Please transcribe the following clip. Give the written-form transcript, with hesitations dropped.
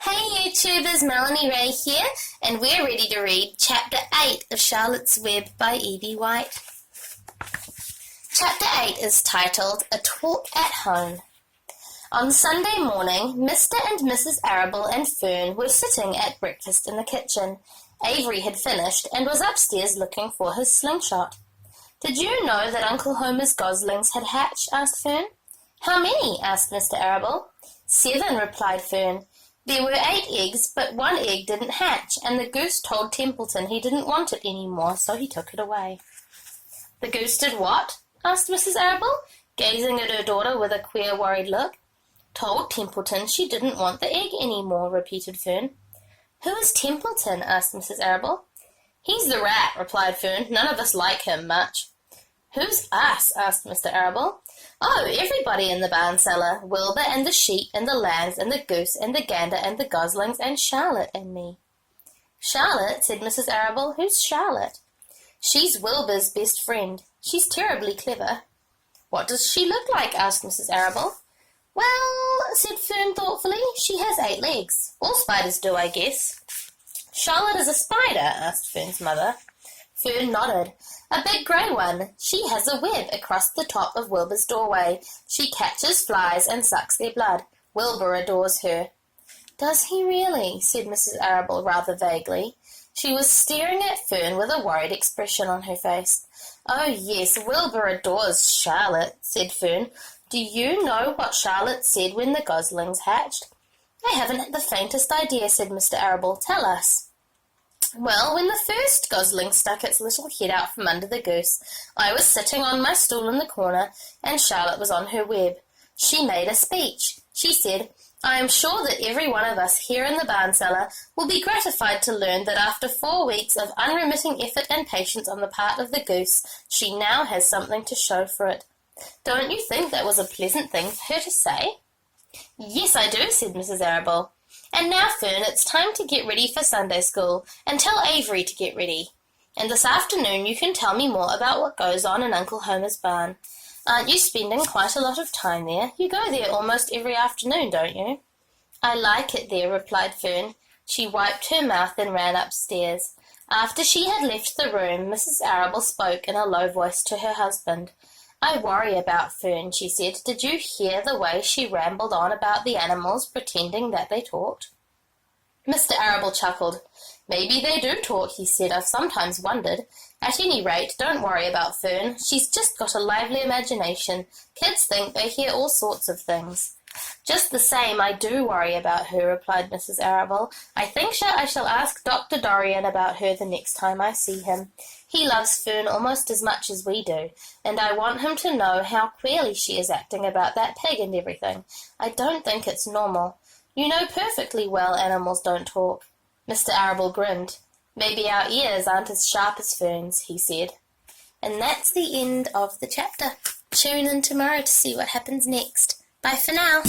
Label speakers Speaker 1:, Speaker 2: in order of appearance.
Speaker 1: Hey YouTubers, Melanie Ray here, and we're ready to read Chapter 8 of Charlotte's Web by Evie White. Chapter 8 is titled, A Talk at Home. On Sunday morning, Mr. and Mrs. Arable and Fern were sitting at breakfast in the kitchen. Avery had finished and was upstairs looking for his slingshot. "Did you know that Uncle Homer's goslings had hatched?" asked Fern. "How many?" asked Mr. Arable. "7," replied Fern. "There were 8 eggs, but 1 egg didn't hatch, and the goose told Templeton he didn't want it any more, so he took it away." "The goose did what?" asked Mrs. Arable, gazing at her daughter with a queer, worried look. "Told Templeton she didn't want the egg any more," repeated Fern. "Who is Templeton?" asked Mrs. Arable. "He's the rat," replied Fern. "None of us like him much." "Who's us?" asked Mr. Arable. "Oh, everybody in the barn cellar. Wilbur and the sheep and the lambs and the goose and the gander and the goslings and Charlotte and me." "Charlotte?" said Mrs. Arable. "Who's Charlotte?" "She's Wilbur's best friend. She's terribly clever." "What does she look like?" asked Mrs. Arable. "Well," said Fern thoughtfully, "she has 8 legs. All spiders do, I guess." "Charlotte is a spider?" asked Fern's mother. Fern nodded. "A big grey one. She has a web across the top of Wilbur's doorway. She catches flies and sucks their blood. Wilbur adores her." "Does he really?" said Mrs. Arable rather vaguely. She was staring at Fern with a worried expression on her face. "Oh, yes, Wilbur adores Charlotte," said Fern. "Do you know what Charlotte said when the goslings hatched?" "I haven't the faintest idea," said Mr. Arable. "Tell us." "Well, when the first gosling stuck its little head out from under the goose, I was sitting on my stool in the corner, and Charlotte was on her web. She made a speech. She said, 'I am sure that every one of us here in the barn cellar will be gratified to learn that after 4 weeks of unremitting effort and patience on the part of the goose, she now has something to show for it.' Don't you think that was a pleasant thing for her to say?" "Yes, I do," said Mrs. Arable. "And now, Fern, it's time to get ready for Sunday school, and tell Avery to get ready. And this afternoon you can tell me more about what goes on in Uncle Homer's barn. Aren't you spending quite a lot of time there? You go there almost every afternoon, don't you?" "I like it there," replied Fern. She wiped her mouth and ran upstairs. After she had left the room, Mrs. Arable spoke in a low voice to her husband. "I worry about Fern," she said. "Did you hear the way she rambled on about the animals, pretending that they talked?" Mr. Arable chuckled. "Maybe they do talk," he said. "I've sometimes wondered. At any rate, don't worry about Fern. She's just got a lively imagination. Kids think they hear all sorts of things." "Just the same, I do worry about her," replied Mrs. Arable. "I think I shall ask Dr. Dorian about her the next time I see him. He loves Fern almost as much as we do, and I want him to know how queerly she is acting about that pig and everything. I don't think it's normal. You know perfectly well animals don't talk." Mr. Arable grinned. "Maybe our ears aren't as sharp as Fern's," he said. And that's the end of the chapter. Tune in tomorrow to see what happens next. Bye for now.